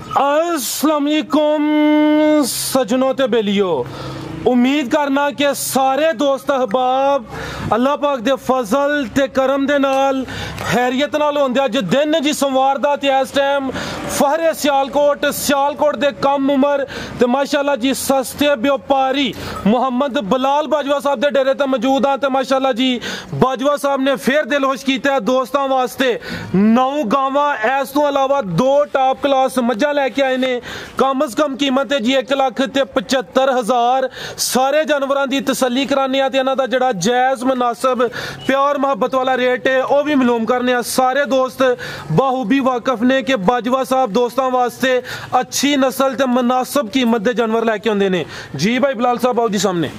अस्सलाम वालेकुम सजनों ते बेलियो, उम्मीद करना कि सारे दोस्त अहबाब अल्लाह पाक दे फजल ते करम दे नाल खैरियत नाल होंदे। अज दिन जी सोमवार दा ते इस टाइम फहरे सियालकोट दे कम उमर ते माशाल्लाह जी सस्ते व्यापारी मुहम्मद बिलाल बाजवा साहब दे डेरे ते मौजूद हाँ। ते माशाल्लाह जी बाजवा साहब ने फिर दिल खुश किया है दोस्तों वास्ते 9 गावां इस तो अलावा 2 टॉप क्लास मज्झां लैके आए ने। कम अज कम कीमत है जी 1,75,000। सारे जानवरों की तसल्ली कराने ते इन्हां दा जिहड़ा जायज़ मुनासिब प्यार मुहब्बत वाला रेट है वह भी मालूम करने। सारे दोस्त बाहूबी वाकफ ने कि बाजवा साहब दोस्तों वास्ते अच्छी नस्ल ते मुनासिब कीमत के जानवर लैके आउंदे ने। जी भाई बिलाल साहब आओ जी सामने।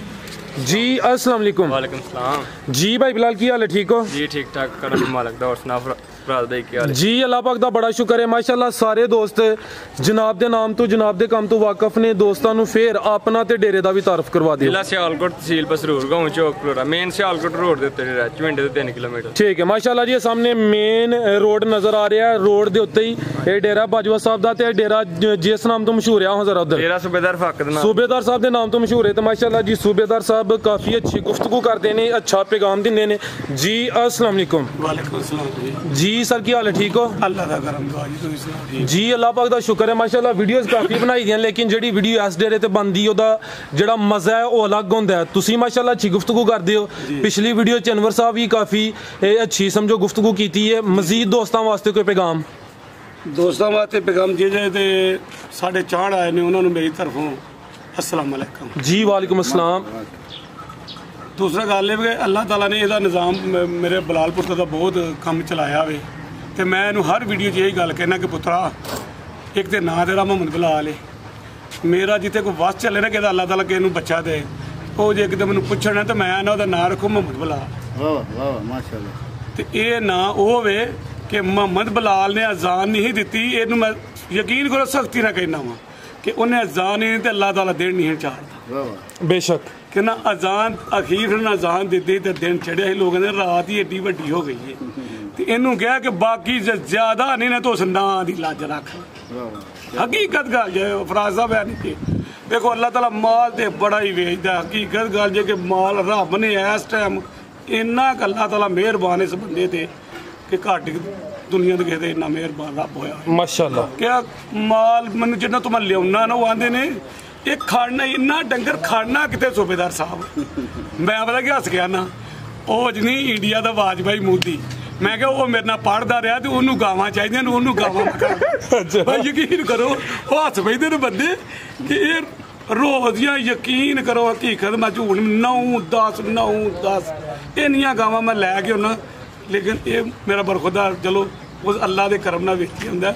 जी अस्सलाम वालेकुम। वालेकुम सलाम। जी भाई बिलाल की हाल है, ठीक हो जी? ठीक ठाक करम मालिक दा। और सुना फराज भाई की हाल है? जी अल्लाह पाक दा बड़ा शुक्र है माशाल्लाह। सारे दोस्त जनाब दे नाम तो जनाब दे काम तो वाकफ ने। दोस्तों नु फिर अपना ते डेरे दा भी तारफ करवा दियो। जिला सियालकोट तहसील बसरूर गांव चौकपुरा मेन सियालकोट रोड दे उत्ते रह चविंडे दे 3 किलोमीटर। ठीक है माशाल्लाह जी। सामने मेन रोड नजर आ रहा है, रोड दे उत्ते ही ये डेरा बाजवा साहब दा ते डेरा जिस नाम तो मशहूर है जरा उधर डेरा सूबेदार फाक दे नाम सूबेदार साहब दे नाम तो मशहूर है। तो माशाल्लाह जी सूबेदार साहब काफी अच्छी गुफ्तगू करते हैं, अच्छा पैगाम दिंदे ने। जी अस्सलाम वालेकुम। वालेकुम सलाम जी सर की हाल है, ठीक हो? अल्लाह दा करम दुआ जी, तुसीं सुणाओ जी अल्लाह पाक दा शुक्र है माशाल्लाह। वीडियोस काफी बनाई दियां लेकिन जेडी वीडियो इस डेरे ते बनदी ओदा जेड़ा मजा है वो अलग होंदा है। तुसीं माशाल्लाह अच्छी गुफ्तगू करदे हो। पिछली वीडियो च अनवर साहब भी काफी अच्छी समझो गुफ्तगू कीती है। मजीद दोस्तों वास्ते कोई पैगाम? दोस्तों वास्ते पैगाम जे ते साढ़े चाड़ आए ने उन्होंने मेरी तरफों अस्सलाम वालेकुम। जी वालेकुम अस्सलाम। दूसरा गल है कि अल्लाह ताला ने ਇਹਦਾ निज़ाम मेरे बिलाल पुत्र का बहुत कम चलाया वे ते मैं इनू हर वीडियो यही गल कहना कि पुत्रा एक तो ना तेरा मोहम्मद बिलाल है, मेरा जिते कोई वस चले ना कि अल्लाह ताला कि बच्चा दे वो जो एकदम मैंने पुछना तो मैं ना नाम रखूँ मोहम्मद बिलाल। माशाअल्लाह। तो ये ना वो वे कि मोहम्मद बिलाल ने अजान नहीं दी। इनू मैं यकीन करो सख्ती ना कहना वा कि उन्हें अजान नहीं तो अल्लाह ताला दिन नहीं चाहता। बेशक कि ना अजान अखीर ने अजान दी तो दिन चढ़िया ही लोगों ने रात ही एडी वड्डी हो गई है। तो इनू कहा कि बाकी ज्यादा नहीं ना तो उस ना की लज रख। हकीकत गल जे फराज साहब है नहीं देखो अल्लाह ताला माल तो बड़ा ही वेचता। हकीकत गल जे कि माल रब ने इस टाइम इन्ना क अल्लाह ताला मेहरबान इस बंदे ते कि घट दुनिया के किसी इन्ना मेहरबान रब होया माशाल्लाह। क्या माल मैं जिन्ना तो मैं लिया ना वो आते ने ये खड़ना इन्ना डंगर खड़ना कितने सूबेदार साहब। मैं पता कि हस गया ना वो नहीं इंडिया का वाजपेयी मोदी मैं क्या वो मेरे नाल पढ़ता रहा तो उन्होंने गावां चाहिए उन्होंने गावां यकीन करो वो हस पैंदे ने बंदे कि रोज यकीन करो हकीकत मैं झूठ 9-10 इन्नियां गावां मैं लैके आना लेकिन ये मेरा बरखुदा चलो उस अल्लाह के करम नाल वेखी हुंदा।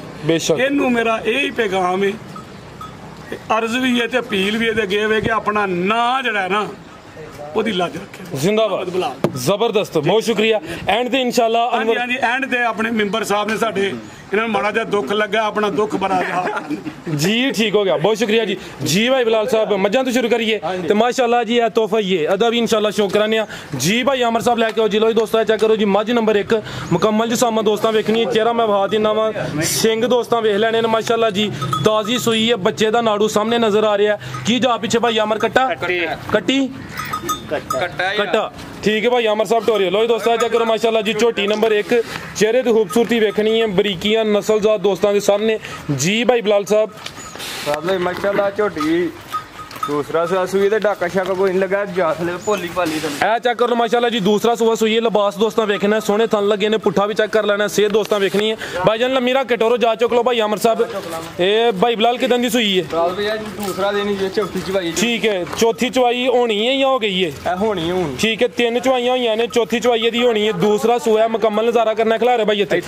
इनू मेरा यही पैगाम है, अर्ज भी है तो अपील भी है अगे वे कि अपना नां जिहड़ा है ना ओदी लाज रखे। जिंदाबाद जबरदस्त बहुत शुक्रिया। एंड ते इंशाल्लाह हाँ जी एंड ते अपने मेंबर साहब ने साडे इन्होंने माड़ा जा दुख लगा अपना दुख बड़ा जी ठीक हो गया बहुत शुक्रिया जी। जी भाई बिलाल साहब मज्जां तो शुरू करिए तो माशाल्लाह जी है तोहफा ये अदा भी इंशाल्लाह शो कराने जी। भाई आमर साहब लैके आओ जी। लो दोस्तों चेक करो जी मझ नंबर 1 मुकम्मल जिसामा दोस्तों वेखनी चेहरा मैं वहा दिना वा सिंह दोस्तों वेख लैने माशाल्लाह जी ताजी सूई है बच्चे का नाड़ू सामने नजर आ रहा है। की जा पिछे भाई आमर कट्टा कट्टी कट्टा ठीक है भाई आमर साहब टोरियो। लो दोस्तों चेक करो माशाल्लाह जी झोटी नंबर 1 चेहरे की खूबसूरती वेखनी है बरीकियां नस्लजात दोस्तों के सामने जी। भाई बिलाल साहब माशाल्लाह झोटी दूसरा सुआ सुई ते डाका शाका कोई नहीं लगा जाथले भोली भाली ए चेक कर लो माशाल्लाह जी दूसरा सुआ सुई लिबास दोस्तों वेखना सोने थन लगे ने पुट्ठा भी चेक कर लेना सेहत दोस्तों वेखनी है। भाईजान लमीरा कटोरो जा चुक लो भाई आमर साहब ए भाई बिलाल कितन दी सुई है? दूसरा दिन ही चौथी चवाई ठीक है चौथी चवाई होनी है या हो गई है? होनी है ठीक है 3 चवाइयां हुई ने चौथी चवाई दी होनी है। दूसरा सुआ मुकम्मल नजारा करना खिला रहे भाई इत्थे ए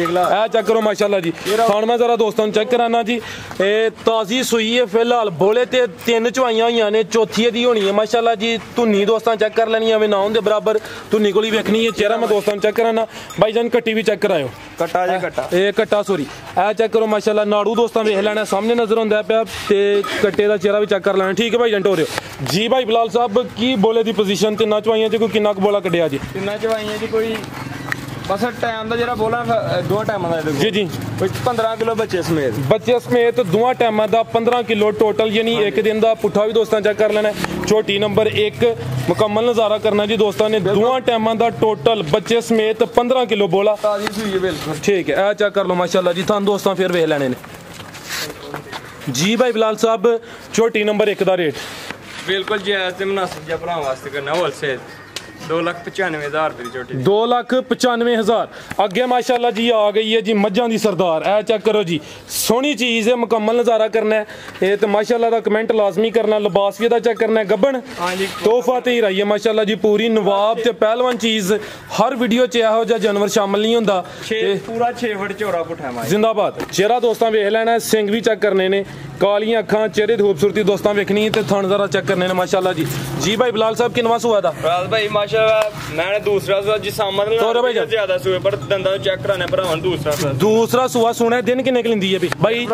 चेक करो माशाल्लाह जी। थान मैं जरा दोस्तों चेक कराना जी ए ताजी सुई है फिलहाल बोले ते 3 चवाइयां हुई ने चौथी दी होनी है माशाल्लाह जी। धुनी दोस्तों चेक कर लेनी है ना उनके बराबर धुनी को वेखनी है। चेहरा मैं दोस्तों चेक कराना भाईजान कट्टी भी चेक करायो कट्टा जे कट्टा ए कट्टा सॉरी ए चेक करो माशाल्लाह नाड़ू दोस्तों वेख लेना सामने नजर आंदा पिया ते कट्टे का चेहरा भी चेक कर लेना। ठीक है भाईजान टोरियो जी। भाई बिलाल साहब की बोले दी पोजीशन 3 चवाइयां च कोई किन्ना बोला कड्डिया जी? 3 चवाइयां जी कोई बस टाइम का जरा बोला 2 टाइम का जी जी 15 किलो बच्चे समेत दोवां टाइमां दा 15 किलो टोटल, यानी एक दिन का पुट्ठा भी दोस्तों चेक कर लेना। झोटी नंबर 1 मुकम्मल नज़ारा करना जी दोस्तों ने। दोवां टाइमां दा टोटल बच्चे समेत 15 किलो बोला। ताजी सूई है बिल्कुल। ठीक है, चेक कर लो माशाल्लाह जी। थान दोस्तों फिर वेख लेने ने जी। भाई बिलाल साहब झोटी नंबर 1 का रेट बिल्कुल जायज़ मुनासिब जा भरा वास्ते करना होलसेल 2,95,000 रुपये झोटी। 2,95,000। अगे माशाल्लाह जी आ गई है जी मज्जां दी सरदार। ए चेक करो जी, सोहनी चीज़ है, मुकम्मल नज़ारा करना है। ये तो माशाल्लाह दा कमेंट लाजमी करना। लिबास भी चेक करना है। गब्बन तोहफा ते ही रही है माशाल्लाह जी पूरी नवाब ते पहलवान चीज़। हर वीडियो च इहो जिहा जानवर शामिल नहीं होंदा। पूरा 6 फुट चौड़ा पुट्ठा है जिंदाबाद। चेहरा दोस्तों वेख लेना, सिंग भी चेक करने ने, कालियां अखां, चेहरे दी खूबसूरती दोस्तों वेखनी ते थन जरा चेक करने ने माशाल्लाह जी। जी भाई बिलाल साहब किनवा सुआ दा? भाई मैंने दूसरा सुआ जिसामत ज्यादा सुए पर दंदा चेक कराने भरावन दूसरा सुआ सुना। दिन किन्ने क लिंदी है भाई?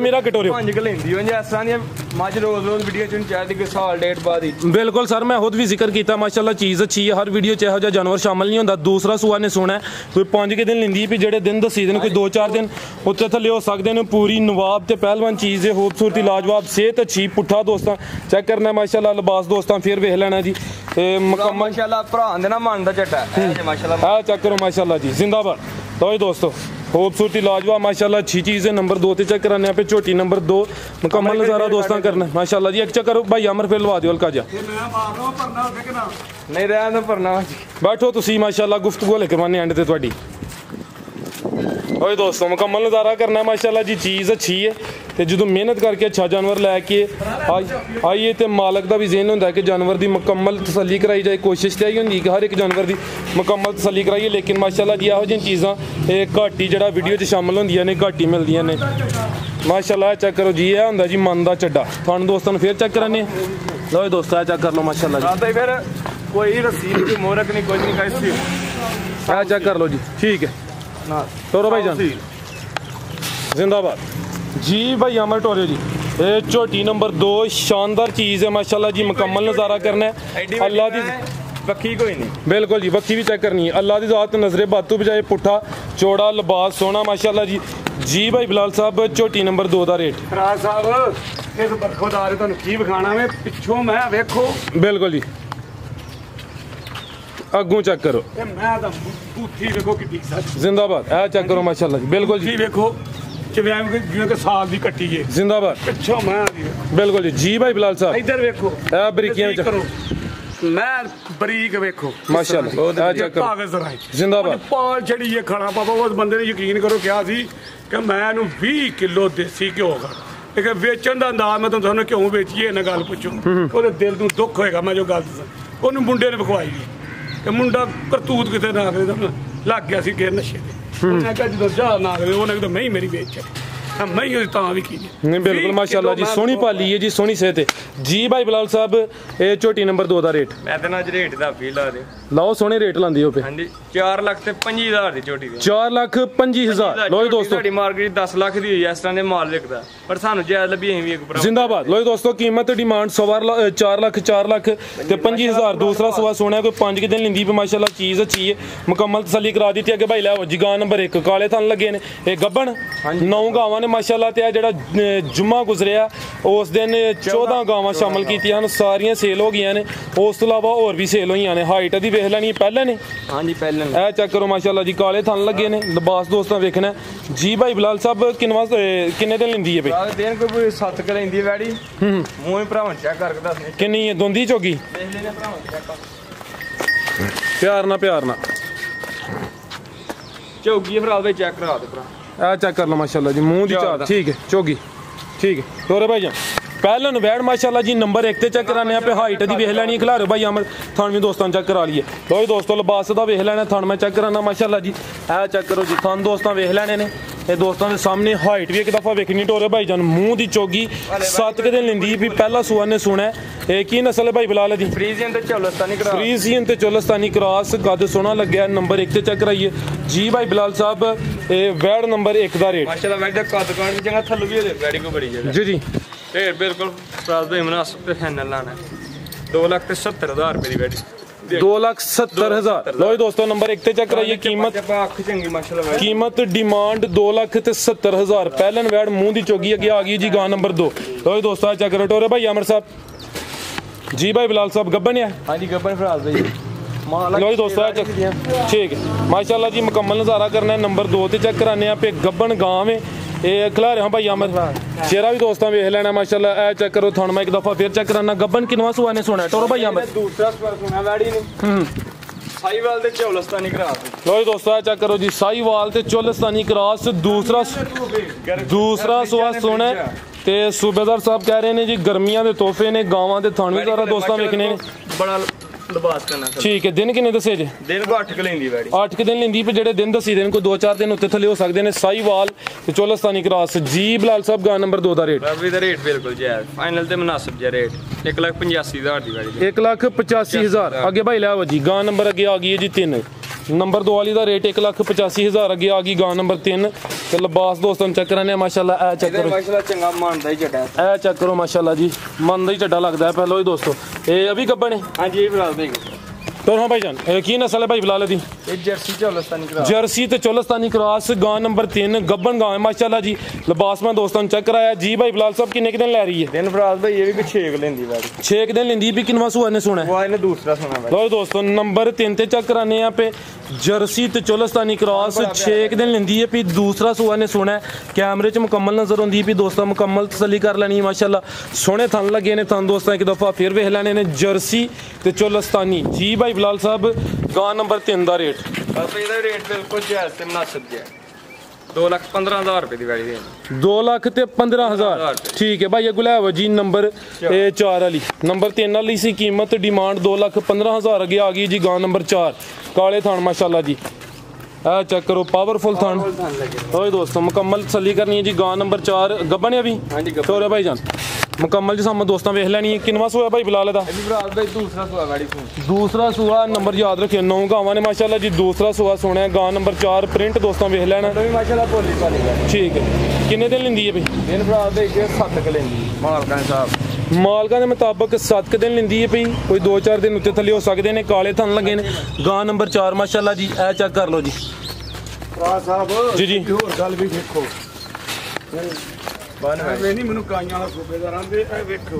मेरा कटोरे 5 क लिंदी है इस तरह दी मज रोज वीडियो च चाहती कि साल डेढ़ बाद ही। बिल्कुल सर, मैं खुद भी जिक्र किया माशाल्लाह चीज़ अच्छी है। हर वीडियो च इहो जिहा जानवर शामिल नहीं होंदा। दूसरा सुआ ने सुना है कोई 5 के दिन लिंदी भी, जेडे दिन दसी दिन कोई 2-4 दिन उत्ते थल्ले हो सकते हैं। पूरी नवाब ते पहलवान चीज़ है, खूबसूरती लाजवाब, सेहत अच्छी, पुट्ठा दोस्तों चेक करना माशाल्लाह। लिबास दोस्तों फिर वेख लेना जी मुकम्मल माशाल्लाह भरा ना मन दा झट्टा है माशाल्लाह। चेक करो माशाल्लाह जी। जिंदाबाद। तो दोस्तों खूबसूरती लाजवाब माशाल्लाह अच्छी चीज़ है। नंबर 2 ते चेक कराने पे झोटी नंबर 2 मुकम्मल नज़ारा दोस्तों करना माशाल्लाह जी। एक चेक करो भाई अमर फिर लवा दियो हल्का जा। नहीं रहना भरना बैठो तुसी माशाल्लाह, गुफ्तगू हले करवाने एंड ते तुहाडी। ओए दोस्तों मुकम्मल नज़ारा करना माशाल्लाह जी। चीज़ अच्छी है तो जो मेहनत करके अच्छा जानवर लैके आइए तो मालक का भी ज़हन होंदा है कि जानवर की मुकम्मल तसल्ली कराई जाए। कोशिश तो यही होंदी कि हर एक जानवर की मुकम्मल तसल्ली कराइए, लेकिन माशाल्लाह जी इहो जिहियां चीज़ां घट ही जिहड़ा वीडियो च शामिल होंदियां ने, घट ही मिलदियां ने माशाल्लाह। चेक करो जी, यह होंदा जी मन का चड्डा। थान दोस्तों फिर चेक कराने। लो दोस्तों चेक कर लो माशाल्लाह जी। फिर कोई रस्सी नहीं, कोई मोरक नहीं, कुछ नहीं, चेक कर लो जी। ठीक है टोरो भाई जान जिंदाबाद जी। भाई अमर टोरे जी झोटी नंबर 2 शानदार चीज़ है माशाल्लाह जी। मुकम्मल नज़ारा करना है। अल्लाह दी बक्खी कोई नहीं, बिल्कुल जी बक्खी भी चेक करनी है। अल्लाह दी ज़ात नजरे बातू बजाए पुट्ठा चौड़ा लिबास सोना माशाल्लाह जी। जी भाई बिलाल साहब झोटी नंबर 2 का रेट साहब इस बरखोदार तुहानू की विखाना मैं पिछों मैं वेखो। बिल्कुल जी अगू चेक करो जिंदाबाद। ए चेक करो माशाल्लाह जी। बिल्कुल जी वेखो जिवें कि साल दी कट्टी है जिंदाबाद। पिछों मैं बिल्कुल जी। जी भाई बिलाल साहब इधर वेखो बरीकियां करो, मैं बरीक वेखो माशाल्लाह कागज राई जिंदाबाद। पाल छड़ी है खाना पापा उस बंदे ने यकीन करो क्या सी कि मैं 20 किलो देसी घ्यो कर लेकिन वेचण का अंदाज मैं तुहानू क्यों बेचीए इन्हें गल पुछो वो दिल नूं दुख होएगा। मैं जो गल दसां उन्हें मुंडे ने विखवाई कि मुंडा करतूत कितने ना करे लग गया सी गिर नशे उन्हें कहा जो जा ना करे उन्हें मैं ही मेरी बेच मैं ही भी की नहीं। बिल्कुल माशाल्लाह जी सोहनी पाली है जी, सोहनी सेहत है जी। भाई बिलाल साहब ये झोटी नंबर 2 का रेट मैं तो अज रेट का फील ला दे लाओ सोहने रेट लांदी हो पे। हां जी 4,25,000 दी झोटी 4,25,000। लो दोस्तों साडी मार्केट 10 लाख दी होई इस तरह दे माल विकदा पर सानू जायज लभी अहीं भी एक भरा जिंदाबाद। लो दोस्तों कीमत डिमांड 4 लाख ते 25,000। दूसरा सवा सोना कोई 5 के दिन लिंदी पे माशाल्लाह चीज़ अच्छी है, मुकम्मल तसल्ली करा दी थी। अगे भाई लै जिगान नंबर 1 काले थन लगे ने ये गब्बन 9 गावां ने माशाल्लाह। ते जेड़ा जुम्मा गुजरिया उस दिन 14 गावां शामिल कीतियां सारियां सेल हो गई ने। उस तो इलावा होर भी सेल होई ने। हाइट दी वेख लैनी पहले ने। हां जी पहले ए चेक करो माशाल्लाह जी काले थन लगे ने। लिबास दोस्तों वेखना जी। भाई बिलाल साहब किन्ने दिन लिंदी है भाई? दिन कोई 7 क लिंदी वैडी मूंह भरावन चेक करके दसने किन्नी है दोंदी चौगी देख लेने भरावन चेक प्यार ना चौगी भरा भाई चेक करा दे भरा। ए चेक कर लो माशाल्लाह जी मुंह दी चाल ठीक है चौगी ठीक है। टोरे भाई जान पहले वैड माशाल्लाह जी नंबर 1 ते चेक कराने पे। हाइट दी वेख लैनी खिलारे भाई अमर थान भी दोस्तों चेक करा लिए। लो दोस्तों लिबास दा वेख लैना थान मैं चेक कराना माशाल्लाह जी। ए चेक करो जी थान दोस्तों वेख लैने ने। ये दोस्तों के सामने हाइट भी एक दफ़ा वेखनी। टोरे भाई जान मुंह दी चौगी 7 के दिन लिंदी भी। पहला सुआ ने सुना है की नस्ल है भाई बिलाल दी? फ्रीजियन ते चोलस्तानी क्रॉस। फ्रीजियन ते चोलस्तानी क्रॉस कद सोना लग्या नंबर 1 ते चेक कराइए जी। भाई बिलाल साहब वैड नंबर 1 का रेट माशाल्लाह वैड दा कद काट दी जगह थल्लू भी हो वैडी को बड़ी जगह जी जी बिल्कुल प्राइस भाई मुनासिब ते फाइनल लाना 2,70,000 रुपए दी वैडी 2,70,000। लो जी दोस्तों नंबर 1 ते चेक कराइए कीमत अख चंगी माशाल्लाह कीमत डिमांड 2,70,000। पहलन वैड मुंह दी चोगी अगे आ गई जी गां नंबर 2। लो जी दोस्तों चेक करो टोरे भाई आमर साहब जी भाई बिलाल साहब गब्बन है। हाँ जी गब्बन फिलहाल भाई लो जी दोस्तों ठीक है माशाल्लाह जी मुकम्मल नज़ारा करना है। नंबर 2 ते चेक कराने पे गब्बन गांव है ये खिला रहे भाई आमद चेहरा भी दोस्तों वेख लेना माशाल्लाह। ए चेक करो थाना मैं एक दफा फिर चेक कराना गब्बन किनवा सुआ ने सुना टोरो भाई आमद दूसरा सुना वैडी ने साहीवाल ते चौलस्तानी क्रॉस। लो जी दोस्तों चेक करो जी साहीवाल ते चौलस्तानी क्रॉस दूसरा सुआ सुना ते सूबेदार साहब कह रहे हैं जी गर्मियां दे तोहफे ने गावां दे थान भी सारा दोस्तों वेखने ने बड़ा लिबास करना ठीक है। दिन किन्ने दसे जे दिन को 8 लेंदी वैडी 8 दिन लेंदी पे जेडे दिन दसी दिन को 2-4 दिन उत्ते थले हो सकदे ने। साहीवाल ते चौलस्तानी क्रॉस जी बिलाल साहब गां नंबर 2 दा रेट रवि दा रेट बिल्कुल जायज फाइनल ते मुनासिब जे रेट 1,85,000 दी वैडी 1,85,000। अगे भाई लै जी गां नंबर अगे आ गई है जी 3 नंबर 2 वाली दा रेट 1,85,000 अगे आ गई गां नंबर 3 ते लिबास दोस्तों चेक कराने माशाल्लाह। ए चेक करो माशाल्लाह चंगा मन दा ही चड्डा ए चेक करो माशाल्लाह जी मन दा ही चड्डा लगदा है पहलो ही दोस्तों। ये अभी गब्बन है हां जी फिलहाल भाई तो हाँ भाई जान की नस्ल है भाई फिलहाल दी जर्सी चौलस्तानी क्रॉस जर्सी ते चौलस्तानी क्रॉस गां नंबर 3 गब्बन गांव है माशाल्लाह जी। लिबास में दोस्तों चेक कराया जी भाई बिलाल साहब किन्ने दिन लै रही है दिन फिलहाल भाई ये भी 6 लेंदी वैडी 6 दिन लेंदी भी किनवा सुआ ने सुना वो ने दूसरा सुना वैडी। लो दोस्तों नंबर 3 ते चेक कराने पे जर्सी ते चौलस्तानी क्रॉस 6 दिन लेंदी है भी दूसरा सुआ ने सुना है कैमरे च मुकम्मल नजर आती भी दोस्तों मुकम्मल तसली कर लेनी माशाल्लाह। सोने थन लगे ने थन दोस्तों एक दफा फिर वेख लेने ने जर्सी ते चौलस्तानी जी भाई बिलाल साहब गां नंबर 3 दा रेट रेट बिल्कुल जायज ते मुनासिब जे 2,15,000 रुपए दी वैडी देनी 2,15,000 ठीक है भाई ये गुलाब जी नंबर 4 वाली नंबर 3 वाली सी कीमत डिमांड 2,15,000 अगे आ गई जी गां नंबर 4 काले थान माशाल्लाह जी। आ चेक करो पावरफुल थान ओए दोस्तों मुकम्मल तसली करनी है जी गां नंबर 4 गब्बन है अभी हां जी गब्बन भाई जान मुकम्मल जी सामने दोस्तों वेख लेनी है किनवा सुआ भाई बिलाल दा दूसरा सुआ वैडी दूसरा सुआ नंबर याद रखिए 9 गावां ने माशाल्लाह जी दूसरा सुआ सोना है गां नंबर 4 प्रिंट दोस्तों वेख लेना माशाल्लाह बोली वाली ठीक है। किन्ने दिन लेंदी है भाई दिन फिलहाल भाई 7 लेंदी मालकान साहब मालका के मुताबिक 7 दिन लेंदी है भाई कोई 2-4 दिन उत्ते थले हो सकते हैं काले थन लगे ने गां नंबर 4 माशाल्लाह जी। ए चेक कर लो जी साहब जी जी होर गल भी देखो वे नहीं मैनू गाइयां वाला सूबेदार आंदे ए वेखो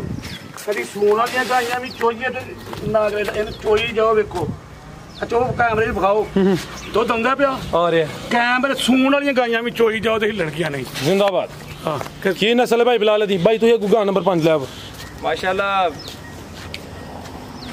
कदी सूण वालियां गाइयां भी चोईए ते नागरे इन चोई जाओ वेखो चो कैमरे च दिखाओ दुद्ध आंदा पिया आ रहा कैमरे सूण वालियां गाइयां भी चोई जाओ ते हिलणगियां नहीं जिंदाबाद। हां की नस्ल है भाई बिलाल दी भाई तू गां नंबर 5 ले माशाल्लाह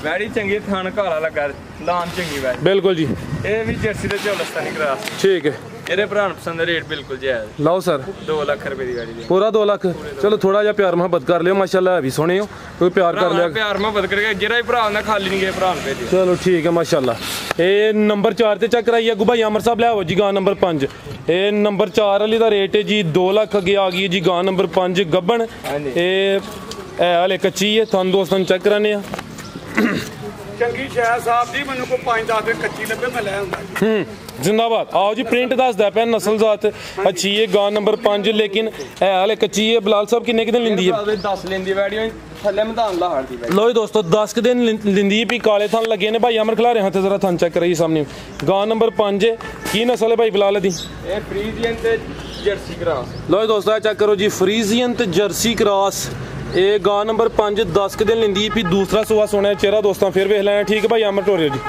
वैडी चंगी थान काला लगा लान चंगी वैडी बिल्कुल जी ये भी जर्सी ते चौलस्तानी क्रॉस ठीक है। मेरे भरा पसंद रेट बिल्कुल जायज लाओ सर 2 लाख रुपए दी गाड़ी पूरा 2 लाख चलो थोड़ा जा प्यार मोहब्बत कर लियो माशाल्लाह भी सोने हो कोई प्यार कर लिया प्यार मोहब्बत करके जेरा ही भरा ना खाली नहीं गए भरा भेजो चलो ठीक है माशाल्लाह। ये नंबर 4 ते चेक कराइए अगू भाई अमर साहब ले आओ जी गां नंबर 5 ये नंबर 4 वाली दा रेट है जी 2 लाख अगे आ गई जी गां नंबर 5 गब्बन ये हाले कच्ची है थान दोस्तों चेक कराने चंगी शहर साहब जी मैनू को 5-10 दिन कच्ची लगे मैं ले आऊंगा जिंदाबाद। आओ जी प्रिंट दसदा पे नस्ल जात अच्छी है गां नंबर 5 लेकिन है हाले कच्ची है। बिलाल साहब किन्ने दिन लेंदी है 10 लेंदी वैडी थल्ले मैदान ला हाड़ दी लो दोस्तों 10 दिन लेंदी भी काले थन लगे ने भाई अमर खिला रहे हैं जरा थन चेक कराइए सामने गां नंबर 5 है की नस्ल है भाई बिलाल दी ये फ्रीजियन ते जर्सी क्रॉस। लो दोस्तों चेक करो जी फ्रीजियन ते जर्सी क्रॉस ये गां नंबर 5 10 दिन लेंदी भी दूसरा सुआ सोना चेहरा दोस्तों फिर वेख लेना ठीक है भाई अमर टोरियो जी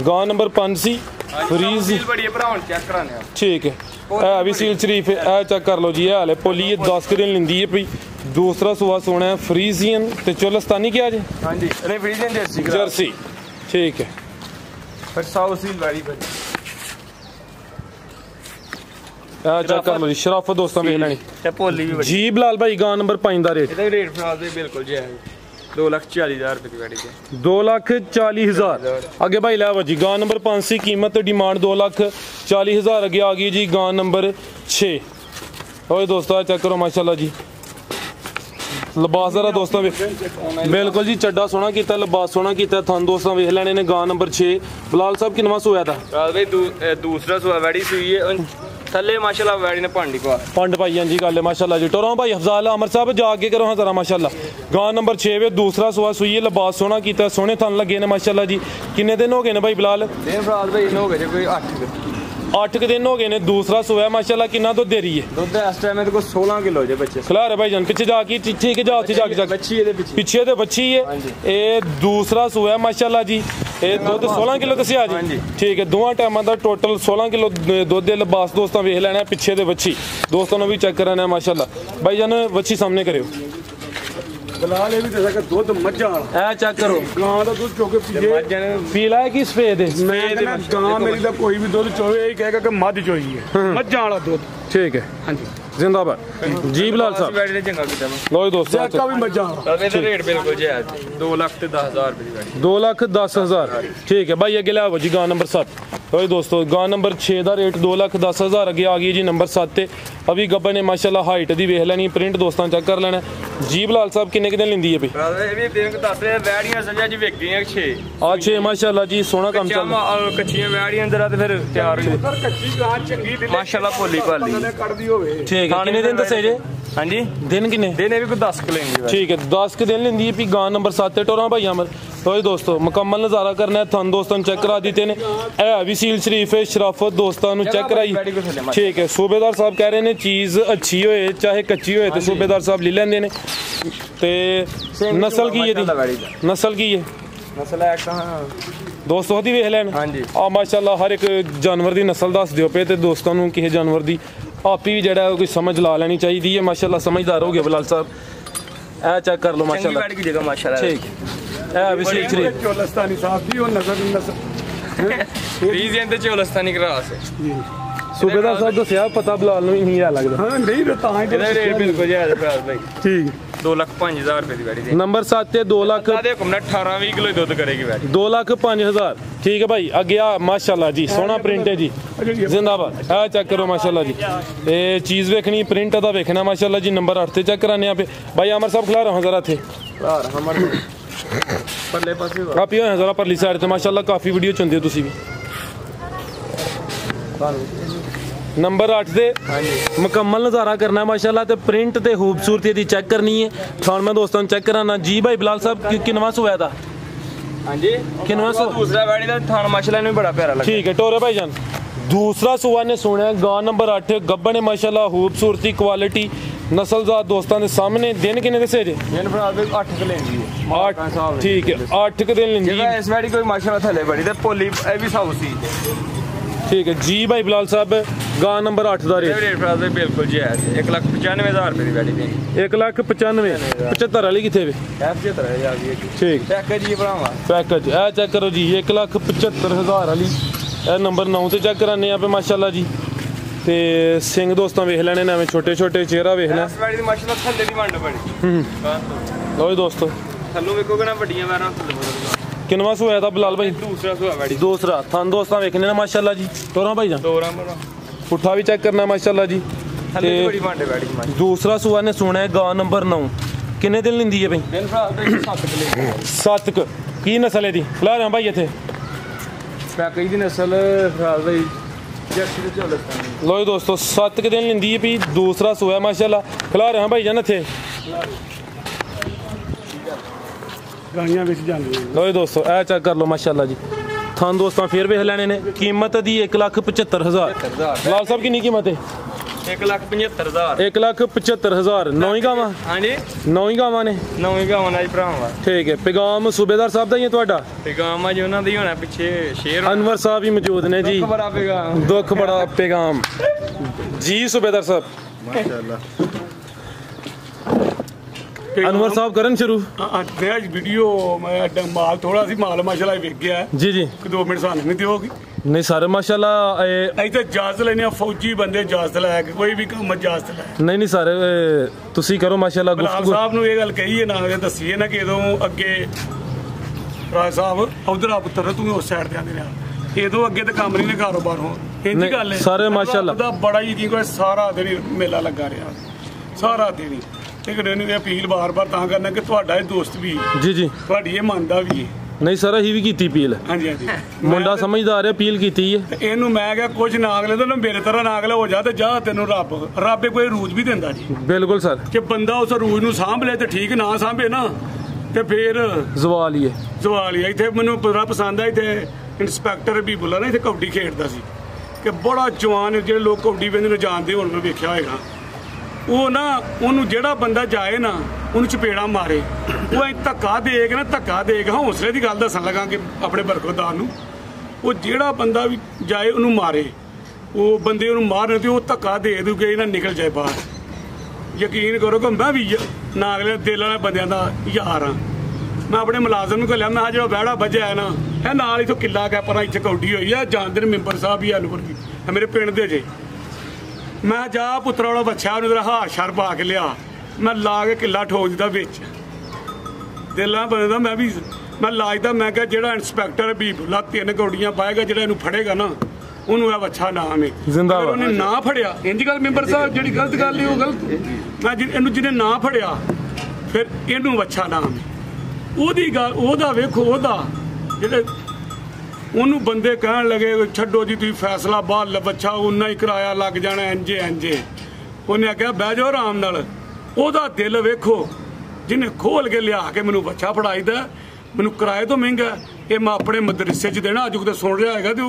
गां नंबर 5 सी फ्रीज बड़ी भरावन चेक कराने ठीक है अभी सील शरीफ है चेक कर लो जी ये हाल है पोली 10 दिन लेंदी है भाई दूसरा सुआ सोना है फ्रीजियन ते चौलस्तानी क्या जी हां जी अरे फ्रीजियन जर्सी ठीक है फिर साउथ सील वाली पर चेक कर लो जी शराफत दोस्तों वेख लेनी ते पोली भी जी बिलाल भाई गां नंबर 5 दा रेट ਇਹਦਾ ਰੇਟ ਫਿਲਹਾਲ ਤੇ ਬਿਲਕੁਲ ਜਾਇਜ਼ 2,40,000 रुपए की गाड़ी है 2,40,000 अगे भाई लै जी गां नंबर 5 सी कीमत डिमांड 2,40,000 अगे आ गई जी गां नंबर 6 ओए दोस्तों चेक करो माशाल्लाह जी लिबास जरा दोस्तों बिल्कुल जी चड्डा सोना कीता लिबास सोना कीता थान दोस्तों वेख लेने ने गां नंबर 6 बिलाल साहब किनवा सोया था भाई दूसरा सुआ वैडी सुई है ਥੱਲੇ ਮਾਸ਼ਾਅੱਲਾ ਵੈੜੀ ਨੇ ਭਾਂਡੀ ਪਾ पंड पाई जी गल है माशाल्लाह जी। टोरा भाई अफजाल अमर साहब जा आगे करो हाँ जरा माशाल्लाह। गां नंबर 6 वे दूसरा सुआ सुई है लिबास सोहना कीता सोहने थन लगे ने माशाल्लाह जी। किन्ने दिन हो गए ने भाई बिलाल? दिन फराद भाई हो गए कोई 8 दिन हो गए ने। दूसरा सुआ है माशाल्लाह। कितना दुध दे रही है? दुध इस टाइम मेरे को 16 किलो जे बच्चे खिला रहे भाई जान पीछे जाके ठीक है जा जाके बच्ची है पीछे ते बच्ची है। ये दूसरा सुआ है माशाल्लाह जी। ये दुध 16 किलो दसिया जी ठीक है। दोवां टाइमां दा टोटल 16 किलो दुध दे लिबास दोस्तों वेख लेना पिछे दे बच्ची दोस्तों ने भी चेक कराना है माशाल्लाह। भाई जान बच्ची सामने करियो बिलाल ये भी दसा कि दुध मज्झां वाला ए चेक करो गां दा दुध चोके पीए पीला है कि सफेद है? मैं गां मेरी दा कोई भी दुध चोवे यही कहेगा कि मੱਝ चोई है मज्झां वाला दुध ठीक है। हाँ जी जिंदाबाद जी बिलाल साहब। वैड़ी ने चंगा कीता मैं लो दोस्तों चेका भी मज्झां वाला ਇਹਦਾ ਰੇਟ ਬਿਲਕੁਲ ਜਾਇਜ਼ 2,10,000 ਰੁਪਏ ਦੀ ਵੈੜੀ 2,10,000 ठीक है भाई। अगे लिया जी गां नंबर 7 लो दोस्तों गां नंबर 6 का रेट 2,10,000 अगे आ गई जी नंबर 7 ते अभी गब्बन ने माशाल्लाह हाइट दी वेख लैनी प्रिंट दोस्तों चेक कर लेना जी। बिलाल साहब किन्ने दिन लेंदी है भाई? ਇਹ ਵੀ ਦਿਨ ਦੱਸ ਰਿਹਾ ਵੈੜੀਆਂ ਸਜਾ ਜੀ ਵੇਖ ਗਈਆਂ 6 आज 6 माशाल्लाह जी सोहना काम चल रहा ਕੱਚੀਆਂ ਵੈੜੀਆਂ ਅੰਦਰ ਆ ਤੇ ਫਿਰ ਤਿਆਰ ਹੋਈ ਪਰ ਕੱਚੀ ਗਾਂ ਚੰਗੀ ਦਿਲ ਮਾਸ਼ਾਅੱਲਾ ਭੋਲੀ ਭਾਲੀ ਕੱਢਦੀ ਹੋਵੇ ठीक है। किन्ने दिन दसे जे? हाँ जी दिन किन्ने? दिन भी कोई 10 किलो लेंगे ठीक है 10 के दिन लेंदी है भी गां नंबर 7 ते टोरा भाई अमर। तो दोस्तों मुकम्मल नज़ारा करना है थन दोस्तों चेक करा देते ने है भी सील शरीफ है शराफत दोस्तों चेक कराई ठीक है। सूबेदार साहब कह रहे हैं चीज़ अच्छी होए चाहे कच्ची होए तो सूबेदार साहब ले लेंदे ने ते नस्ल की है नस्ल की है नस्ल है कहां दोस्तों दी वेख लैन आ माशाल्लाह हर एक जानवर दी नस्ल दस दियो पे ते दोस्तों नूं किसे जानवर दी आपी भी जड़ा कोई समझ ला लेनी चाहिए है माशाल्लाह। समझदार हो गए बिलाल साहब ए चेक कर लो माशाल्लाह वैड़ी की जगह माशाल्लाह ठीक है। ए भी सील चोलस्तानी साहब भी और नस्ल रीजन ते चोलस्तानी क्रॉस सूबेदार साहब दसिया पता बिलाल नूं नहीं है लगदा हां नहीं तो तां ਇਹਦਾ ਰੇਟ ਬਿਲਕੁਲ ਜਾਇਜ਼ ਹੈ ਭਾਈ ठीक 2,05,000 रुपए ਦੀ ਵੈੜੀ ਦੇ नंबर 7 ते 2 लाख ਦੇ ਹੁਕਮ ਨਾਲ 18-20 किलो ਦੁੱਧ ਕਰੇਗੀ ਵੈੜੀ 2,05,000 ठीक है भाई अगे आ माशाल्लाह जी सोहना प्रिंट है जी जिंदाबाद आ चेक करो माशाल्लाह जी ते चीज़ वेखनी प्रिंट दा वेखना माशाल्लाह जी। नंबर 8 ते चेक कराने पे भाई अमर साहब खिला रहा जरा थे ਪਰਲੇ ਪਾਸੇ आप ही जरा परली साइड ते माशाल्लाह काफ़ी वीडियो च हुंदी तुसी भी नंबर 8 से मुकम्मल नज़ारा करना है माशाल्लाह ते प्रिंट ते खूबसूरती दी चेक करनी है थान मैं दोस्तों चेक कराना जी। भाई बिलाल साहब किनवा सुआ था? हाँ जी किनवा सु दूसरा वैड़ी दा थान माशाल्लाह ने बड़ा प्यारा लगा ठीक है। टोरे भाई जान दूसरा सुआ ने सुना गां नंबर 8 गब्बन है माशाल्लाह खूबसूरती क्वालिटी नस्लजात दोस्तों के सामने दिन किन्ने दसे जे? दिन फराद 8 किलो लेंदी है 8 ठीक है 8 के दिन लेंदी है इस वैड़ी कोई माशाल्लाह थले बड़ी ते पोली ए भी साउसी ठीक है जी। भाई बिलाल साहब गां नंबर 8 का रेट फराद बिल्कुल जायज 1,95,000 रुपए दी वैड़ी दे 1,95,000 75 वाली किथे वे 75,000 ठीक पैकेज ही भरावा पैकेज ए चेक करो जी 1,75,000 वाली ए नंबर 9 से चेक कराने पे माशाल्लाह जी ते सिंह दोस्तों वेख लेने ने छोटे छोटे चेहरा वेखना इस वैड़ी दी माशाल्लाह थल्ले दी वंड बड़ी लो दोस्तों थल्लों वेखोगे ना बड़ियां वैरां थल्ले किनवा सुआ था बिलाल भाई? दूसरा सुआ वैड़ी दूसरा थान दोस्तों वेखने ना माशाल्लाह जी। टोरा भाई जान दोरा मरा पुट्ठा भी चेक करना माशाल्लाह जी थल्ले दी बड़ी वंड वैड़ी माशाल्लाह। दूसरा सुआ ने सुना है गां नंबर 9 किन्ने दिन लेंदी है भाई? दिन फराद 7 किलो 7 की नस्ल है दी खिला रहे भाई इत्थे पैकेज दी नस्ल फराद भाई जर्सी ते चोलस्तानी लो दोस्तों 7 के दिन लेंदी है भी दूसरा सुआ माशाल्लाह खिला रहे भाई जान इत्थे गाइयां विच जांदियां लो दोस्तों ए चेक कर लो माशाल्लाह जी थान दोस्तों फिर वेख लेने ने कीमत दी 1,75,000 बिलाल साहब कितनी कीमत है? 1,75,000 1,75,000 9 ही गावां हाँ जी 9 ही गावां ने 9 ही गावां नाज भरावा ठीक है। पैगाम सूबेदार साहब दा ही है तुहाडा? पैगाम आज उन्हां दी होना पिछे शेर अनवर साहब ही मौजूद ने जी बड़ा पैगाम दुख बड़ा पैगाम जी सूबेदार साहब माशाल्लाह अनवर साहब करन शुरू मैं वीडियो मैं माल थोड़ा सी माल माशाल्लाह वेख गया जी जी 2 मिनट सानू नहीं दियोगी नहीं सारे माशाल्लाह ਅਸੀਂ ਤਾਂ ਇਜਾਜ਼ਤ ਲੈਣੇ ਆ ਫੌਜੀ ਬੰਦੇ ਇਜਾਜ਼ਤ ਲੈ ਕੇ ਕੋਈ ਵੀ ਕੰਮ ਇਜਾਜ਼ਤ ਲੈ ਨਹੀਂ ਨਹੀਂ ਸਾਰੇ ਤੁਸੀਂ ਕਰੋ ਮਾਸ਼ਾਅੱਲਾ ਗੁਲਾਬ ਸਾਹਿਬ ਨੂੰ ਇਹ ਗੱਲ ਕਹੀਏ ਨਾ ਦੱਸੀਏ ਨਾ ਕਿ ਇਦੋਂ ਅੱਗੇ ਰਾਜ ਸਾਹਿਬ ਉਧਰ ਆ ਪੁੱਤਰ ਤੂੰ ਉਸ ਸਾਈਡ ਤੇ ਆਂਦੇ ਰਿਹਾ ਇਦੋਂ ਅੱਗੇ ਤੇ ਕੰਮ ਨਹੀਂ ਨੇ ਕਾਰੋਬਾਰ ਹੋ ਇੰਨੀ ਗੱਲ ਹੈ ਸਾਰੇ ਮਾਸ਼ਾਅੱਲਾ ਉਹਦਾ ਬੜਾ ਯਕੀਨ ਕੋਈ ਸਾਰਾ ਦਿਨ ਮੇਲਾ ਲੱਗਾ ਰਿਹਾ ਸਾਰਾ ਦਿਨ ਇੱਕ ਦਿਨ ਇਹ ਅਪੀਲ ਬਾਰ-ਬਾਰ ਤਾਂ ਕਰਨਾ ਕਿ ਤੁਹਾਡਾ ਇਹ ਦੋਸਤ ਵੀ ਜੀ ਜੀ ਤੁਹਾਡੀ ਇਹ ਮੰਨਦਾ ਵੀ ਨਹੀਂ ਸਰ ਅਸੀਂ ਵੀ ਕੀਤੀ ਅਪੀਲ ਹਾਂਜੀ ਹਾਂਜੀ ਮੁੰਡਾ ਸਮਝਦਾਰ ਹੈ ਅਪੀਲ ਕੀਤੀ ਹੈ ਇਹਨੂੰ ਮੈਂ ਕਿਹਾ ਕੁਝ ਨਾਗਲੇ ਤਾਂ ਮੇਰੇ ਤਰ੍ਹਾਂ ਨਾਗਲਾ ਹੋ ਜਾ ਤੇ ਜਾ ਤੈਨੂੰ ਰੱਬ ਕੋਈ ਰੂਜ ਵੀ ਦਿੰਦਾ ਜੀ ਬਿਲਕੁਲ ਸਰ ਕਿ ਬੰਦਾ ਉਸ ਰੂਜ ਨੂੰ ਸਾਂਭ ਲੈ ਤੇ ਠੀਕ ਨਾ ਸਾਂਭੇ ਨਾ ਤੇ ਫਿਰ ਜ਼ਵਾਲ ਹੀ ਹੈ ਇੱਥੇ ਮੈਨੂੰ ਬੜਾ ਪਸੰਦ ਆ ਇੱਥੇ ਇੰਸਪੈਕਟਰ ਵੀ ਬੁੱਲਾ ਨਾ ਇੱਥੇ ਕਬੱਡੀ ਖੇਡਦਾ ਸੀ ਕਿ ਬੜਾ ਜਵਾਨ ਜਿਹੜੇ ਲੋਕ ਕਬੱਡੀ ਵੇਂਦੇ ਨੂੰ ਜਾਣਦੇ ਹੁਣ ਮੈਂ ਵੇਖਿਆ ਹੋਏਗਾ ਉਹ ਨਾ ਉਹਨੂੰ ਜਿਹੜਾ ਬੰਦਾ ਜਾਏ ਨਾ ਉਹਨੂੰ ਚਪੇੜਾ ਮਾਰੇ ਉਹ ਧੱਕਾ ਦੇ ਕੇ ਹੌਸਲੇ ਦੀ ਗੱਲ ਦੱਸਣ ਲੱਗਾ ਕਿ ਆਪਣੇ ਬਰਖੁਰਦਾਰ ਨੂੰ ਉਹ ਜਿਹੜਾ ਬੰਦਾ ਵੀ ਜਾਏ ਉਹਨੂੰ ਮਾਰੇ ਉਹ ਬੰਦੇ ਉਹਨੂੰ ਮਾਰਨ ਤੇ ਉਹ ਧੱਕਾ ਦੇ ਦੂਗੇ ਨਾ ਨਿਕਲ ਜਾਏ ਬਾਹਰ ਯਕੀਨ ਕਰੋ ਕਿ ਮੈਂ ਵੀ ਨਾ ਅਗਲੇ ਦਿਲ ਵਾਲੇ ਬੰਦਿਆਂ ਦਾ ਯਾਰ ਹਾਂ ਮੈਂ ਆਪਣੇ ਮੁਲਾਜ਼ਮ ਨੂੰ ਘੱਲਿਆ ਮੈਂ ਜਿਹੜਾ ਵਿਹੜਾ ਵੱਜਿਆ ਹੈ ਨਾ ਇਹ ਨਾਲ ਇੱਥੋਂ ਕਿੱਲਾ ਕਾ ਪਰਾਂ ਇੱਥੇ ਕੌਡੀ ਹੋਈ ਆ ਜਾਣਦੇ ਨੇ ਮੈਂਬਰ ਸਾਹਿਬ ਵੀ ਅਨੁਪੁਰ ਵੀ ਮੇਰੇ ਪਿੰਡ ਦੇ ਜੇ ਮੈਂ ਜਾ ਪੁੱਤਰਾ ਵਾਲਾ ਬੱਚਾ ਉਹਨੂੰ ਜਰਾ ਹਾਰ ਸ਼ਰ ਪਾ ਕੇ ਲਿਆ ਮੈਂ ਲਾ ਕੇ ਕਿੱਲਾ ਠੋਕ ਦਿੱਤਾ ਵਿੱਚ ਦਿਲਾਂ ਬੰਦੇ ਦਾ ਮੈਂ ਲਾਜਦਾ ਮੈਂ ਕਿਹਾ ਜਿਹੜਾ ਇੰਸਪੈਕਟਰ ਬੀਬੁੱਲਾ 3 ਕੌਡੀਆਂ ਪਾਏਗਾ ਜਿਹੜਾ ਇਹਨੂੰ ਫੜੇਗਾ ਨਾ ਉਹਨੂੰ ਇਹ ਬੱਚਾ ਨਾਮ ਹੈ ਜਿੰਦਾਬਾਦ ਉਹਨੇ ਨਾ ਫੜਿਆ ਇੰਜ ਗੱਲ ਮੈਂਬਰ ਸਾਹਿਬ ਜਿਹੜੀ ਗਲਤ ਗੱਲ ਹੈ ਉਹ ਗਲਤ ਮੈਂ ਇਹਨੂੰ ਜਿਹਨੇ ਨਾ ਫੜਿਆ ਫਿਰ ਇਹਨੂੰ ਬੱਚਾ ਨਾਮ ਹੈ ਉਹਦੀ ਗੱਲ ਉਹਦਾ ਵੇਖੋ ਉਹਦਾ ਜਿਹੜੇ ਉਹਨੂੰ ਬੰਦੇ ਕਹਿਣ ਲੱਗੇ ਛੱਡੋ ਜੀ ਤੁਸੀਂ ਫੈਸਲਾ ਬਾਹਰ ਬੱਚਾ ਉਨਾ ਹੀ ਕਿਰਾਇਆ ਲੱਗ ਜਾਣਾ ਇੰਜੇ ਉਹਨੇ ਆਖਿਆ ਬਹਿ ਜਾਓ ਆਰਾਮ ਨਾਲ ਉਹਦਾ ਦਿਲ ਵੇਖੋ ਜਿਹਨੇ ਖੋਲ ਕੇ ਲਿਆ ਕੇ ਮੈਨੂੰ ਬੱਚਾ ਫੜਾਈਦਾ ਮੈਨੂੰ ਕਿਰਾਏ ਤੋਂ ਮਹਿੰਗਾ ਇਹ ਮੈਂ ਆਪਣੇ ਮਦਰਸੇ 'ਚ ਦੇਣਾ ਅੱਜ ਕਿਤੇ ਸੁਣ ਰਿਹਾ ਹੈਗਾ ਤੇ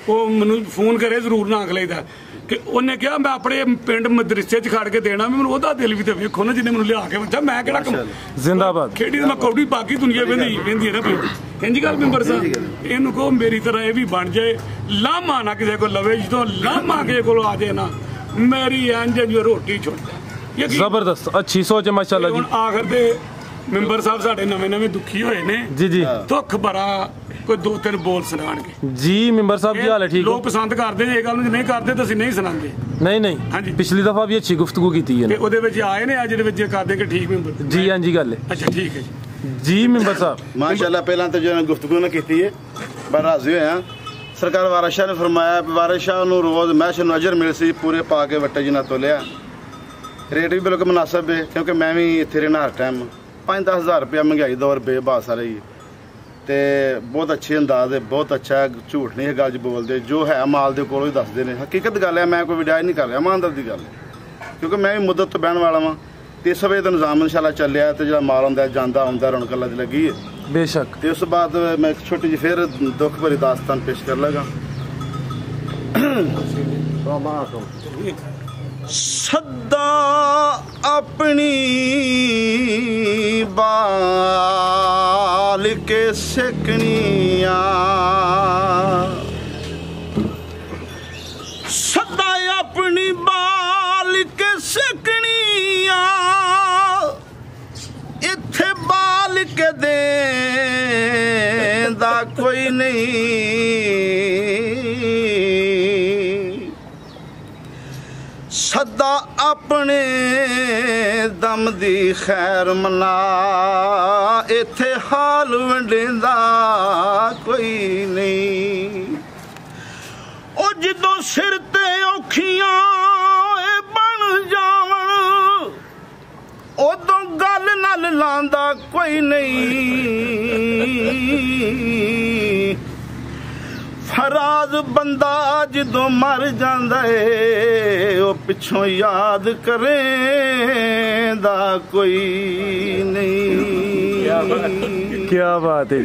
ਉਹ ਮੈਨੂੰ ਫੋਨ ਕਰੇ ਜ਼ਰੂਰ ਨਾ ਅਗਲੇਦਾ ਕਿ ਉਹਨੇ ਕਿਹਾ ਮੈਂ ਆਪਣੇ ਪਿੰਡ ਮਦਰਸੇ 'ਚ ਖੜ ਕੇ ਦੇਣਾ ਮੈਨੂੰ ਉਹਦਾ ਦਿਲ ਵੀ ਤੇ ਵੇਖੋ ਨਾ ਜਿਹਨੇ ਮੈਨੂੰ ਲਿਆ ਕੇ ਬੱਚਾ ਮੈਂ ਕਿਹੜਾ ਜ਼ਿੰਦਾਬਾਦ ਖੇਡੀ ਮੈਂ ਕੌਡੀ ਬਾਕੀ ਦੁਨੀਆ ਵਹਿੰਦੀ ਹੈ ਨਾ ਇੰਝ ਗੱਲ ਮੈਂਬਰ ਸਾਹਿਬ ਇਹਨੂੰ ਕਹੋ ਮੇਰੀ ਤਰ੍ਹਾਂ ਇਹ ਵੀ ਬਣ ਜਾਏ ਲਾਮਾ ਨਾ ਕਿਸੇ ਕੋਲ ਲਵੇ ਜਦੋਂ ਲਾਮਾ ਕਿਸੇ ਕੋਲ ਆ ਜਾਏ ਨਾ ਮੇਰੀ ਇੰਝ ਰੋਟੀ ਛੁੱਟ ਜਾਏ ਜ਼ਬਰਦਸਤ ਅੱਛੀ ਸੋਚ ਹੈ ਮਾਸ਼ਾਅੱਲਾ ਜੀ ਆਖਰ ਤੇ ਮੈਂਬਰ ਸਾਹਿਬ ਸਾਡੇ ਨਵੇਂ ਦੁਖੀ ਹੋਏ ਨੇ ਜੀ ਦੁੱਖ ਭਰਾ ਕੋਈ 2-3 ਬੋਲ ਸੁਣਾਣਗੇ ਜੀ ਮੈਂਬਰ ਸਾਹਿਬ ਜੀ ਹਾਲ ਹੈ ਠੀਕ ਲੋਕ ਪਸੰਦ ਕਰਦੇ ਨੇ ਇਹ ਗੱਲ ਨੂੰ ਨਹੀਂ ਕਰਦੇ ਤਾਂ ਅਸੀਂ ਨਹੀਂ ਸੁਣਾਉਂਦੇ ਨਹੀਂ ਹਾਂਜੀ ਪਿਛਲੀ ਦਫਾ ਵੀ ਅੱਛੀ ਗੁਫ਼ਤਗੂ ਕੀਤੀ ਹੈ ਤੇ ਉਹਦੇ ਵਿੱਚ ਆਏ ਨੇ ਅੱਜ ਦੇ ਵਿੱਚ ਕਰਦੇ ਕਿ ਠੀਕ ਮੈਂਬਰ ਜੀ ਹਾਂਜੀ ਗੱਲ ਹੈ ਅੱਛਾ ਠੀਕ ਹੈ ਜੀ ਮੈਂਬਰ ਸਾਹਿਬ ਮਾਸ਼ਾਅੱਲਾ ਪਹਿਲਾਂ ਤਾਂ ਜੋ ਗੁਫ਼ਤਗੂ ਨਾ ਕੀਤੀ ਹੈ ਬੜਾ ਰਾਜ਼ੀ ਹੋਇਆ ਸਰਕਾਰ ਵਾਰਿਸ ਸ਼ਾਹ ਨੇ ਫਰਮਾਇਆ ਵਾਰਿਸ ਸ਼ਾਹ ਨੂੰ ਰੋਜ਼ ਮੈਸ਼ ਨੂੰ ਅਜਰ ਮਿਲ ਸੀ ਪੂਰੇ ਪਾ ਕੇ ਵੱਟੇ ਜਿਨਾ ਤੋਲਿਆ ਰੇਟ ਵੀ ਬਿਲਕੁਲ ਮੁਨਾਸਬ ਹੈ ਕਿਉਂਕਿ ਮੈਂ ਵੀ ਇੱਥੇ ਰਹਿਣਾ ਹਰ ਟਾਈਮ 5-10 ਹਜ਼ਾਰ ਰੁਪਇਆ ਮਹਿੰਗਾਈ ਦੌਰ ਬੇਬਾਸ ਸਾਰੇ ਹੀ ਤੇ ਬਹੁਤ ਅੱਛੇ ਅੰਦਾਜ਼ ਹੈ ਬਹੁਤ ਅੱਛਾ ਝੂਠ ਨਹੀਂ ਇਹ ਗੱਲ 'ਚ ਬੋਲਦੇ ਜੋ ਹੈ ਮਾਲ ਦੇ ਕੋਲੋਂ ਹੀ ਦੱਸਦੇ ਨੇ ਹਕੀਕਤ ਗੱਲ ਹੈ ਮੈਂ ਕੋਈ ਵਿਡਾਈ ਨਹੀਂ ਕਰ ਰਿਹਾ ਇਮਾਨਦਾਰ ਦੀ ਗੱਲ ਹੈ ਕਿਉਂਕਿ ਮੈਂ ਵੀ ਮੁੱਦਤ ਤੋਂ ਬਹਿਣ ਵਾਲਾ ਵਾਂ ਤੇ ਇਸ ਵੇ ਦਾ ਨਿਜ਼ਾਮ ਇਨਸ਼ਾਅੱਲਾ ਚੱਲਿਆ ਤੇ ਜਿਹੜਾ ਮਾਲ ਹੁੰਦਾ ਜਾਂਦਾ ਆਉਂਦਾ ਰੌਣਕ ਅੱਲਾ ਦੀ ਲੱਗੀ ਹੈ ਬੇਸ਼ੱਕ ਤੇ ਉਸ ਤੋਂ ਬਾਅਦ ਮੈਂ ਇੱਕ ਛੋਟੀ ਜਿਹੀ ਫਿਰ ਦੁੱਖ ਭਰੀ ਦਾਸਤਾਨ ਪੇਸ਼ ਕਰ ਲਗਾ ਸੱਦਾ ਆਪਣੀ ਬਾਲ ਕੇ ਸਿਕਣੀਆਂ ਸੱਦਾ ਆਪਣੀ ਬਾਲ ਕੇ ਸਿਕਣੀਆਂ ਇੱਥੇ ਬਾਲ ਕੇ ਦੇਂਦਾ ਕੋਈ ਨਹੀਂ ਸਦਾ ਆਪਣੇ ਦਮ ਦੀ ਖੈਰ ਮਨਾ ਇੱਥੇ ਹਾਲ ਵੰਡੇਂਦਾ ਕੋਈ ਨਹੀਂ ਉਹ ਜਦੋਂ ਸਿਰ ਤੇ ਔਖੀਆਂ ਏ ਬਣ ਜਾਵਣ ਉਦੋਂ ਗੱਲ ਨਾਲ ਲਾਂਦਾ ਕੋਈ ਨਹੀਂ ਫਰਾਜ਼ ਬੰਦਾ ਜਦੋਂ ਮਰ ਜਾਂਦਾ ਏ ਉਹ ਪਿੱਛੋਂ ਯਾਦ ਕਰੇਂਦਾ ਕੋਈ ਨਹੀਂ ਕੀ ਬਾਤ ਹੈ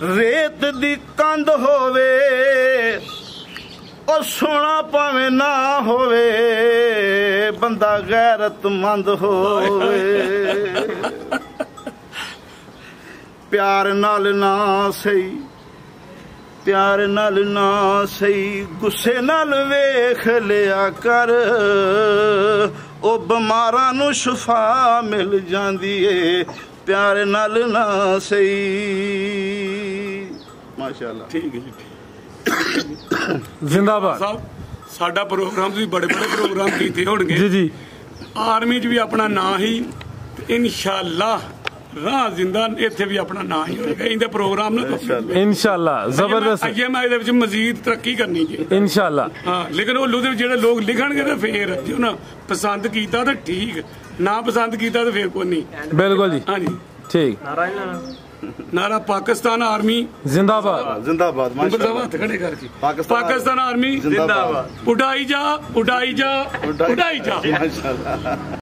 ਰੇਤ ਦੀ ਕੰਧ ਹੋਵੇ ਉਹ ਸੋਹਣਾ ਭਾਵੇਂ ਨਾ ਹੋਵੇ ਬੰਦਾ ਗੈਰਤਮੰਦ ਹੋਵੇ ਪਿਆਰ ਨਾਲ ਨਾ ਸਹੀ ਪਿਆਰ ਨਾਲ ਨਾ ਸਹੀ ਗੁੱਸੇ ਨਾਲ ਵੇਖ ਲਿਆ ਕਰ ਉਹ ਬਿਮਾਰਾਂ ਨੂੰ ਸ਼ਿਫਾ ਮਿਲ ਜਾਂਦੀ ਏ ਪਿਆਰ ਨਾਲ ਨਾ ਸਹੀ ਮਾਸ਼ਾਅੱਲਾ ਠੀਕ ਹੈ ਜੀ ਜ਼ਿੰਦਾਬਾਦ ਸਾਡਾ ਪ੍ਰੋਗਰਾਮ ਤੁਸੀਂ ਬੜੇ ਪ੍ਰੋਗਰਾਮ ਕੀਤੇ ਹੋਣਗੇ ਜੀ ਆਰਮੀ 'ਚ ਵੀ ਆਪਣਾ ਨਾਂ ਹੀ ਇਨਸ਼ਾਅੱਲਾ ਰਾਹ ਜ਼ਿੰਦਾ ਇੱਥੇ ਵੀ ਆਪਣਾ ਨਾਂ ਹੀ ਹੋਏਗਾ ਇਹਦੇ ਪ੍ਰੋਗਰਾਮ ਨਾਲ ਇਨਸ਼ਾਅੱਲਾ ਜ਼ਬਰਦਸਤ ਅੱਗੇ ਮੈਂ ਇਹਦੇ ਵਿੱਚ ਮਜ਼ੀਦ ਤਰੱਕੀ ਕਰਨੀ ਜੀ ਇਨਸ਼ਾਅੱਲਾ ਹਾਂ ਲੇਕਿਨ ਉਹ ਲੁਧਿਆਣੇ ਜਿਹੜੇ ਲੋਕ ਲਿਖਣਗੇ ਤਾਂ ਫੇਰ ਜੇ ਉਹਨਾਂ ਪਸੰਦ ਕੀਤਾ ਤਾਂ ਠੀਕ ਨਾ ਪਸੰਦ ਕੀਤਾ ਤਾਂ ਫੇਰ ਕੋਈ ਨਹੀਂ ਬਿਲਕੁਲ ਜੀ ਹਾਂਜੀ ठीक नारा पाकिस्तान आर्मी जिंदाबाद जिंदाबाद हाथ खड़े करके पाकिस्तान पाकिस्तान आर्मी जिंदाबाद उड़ाई जा उड़ाई जा उड़ाई जा माशाल्लाह।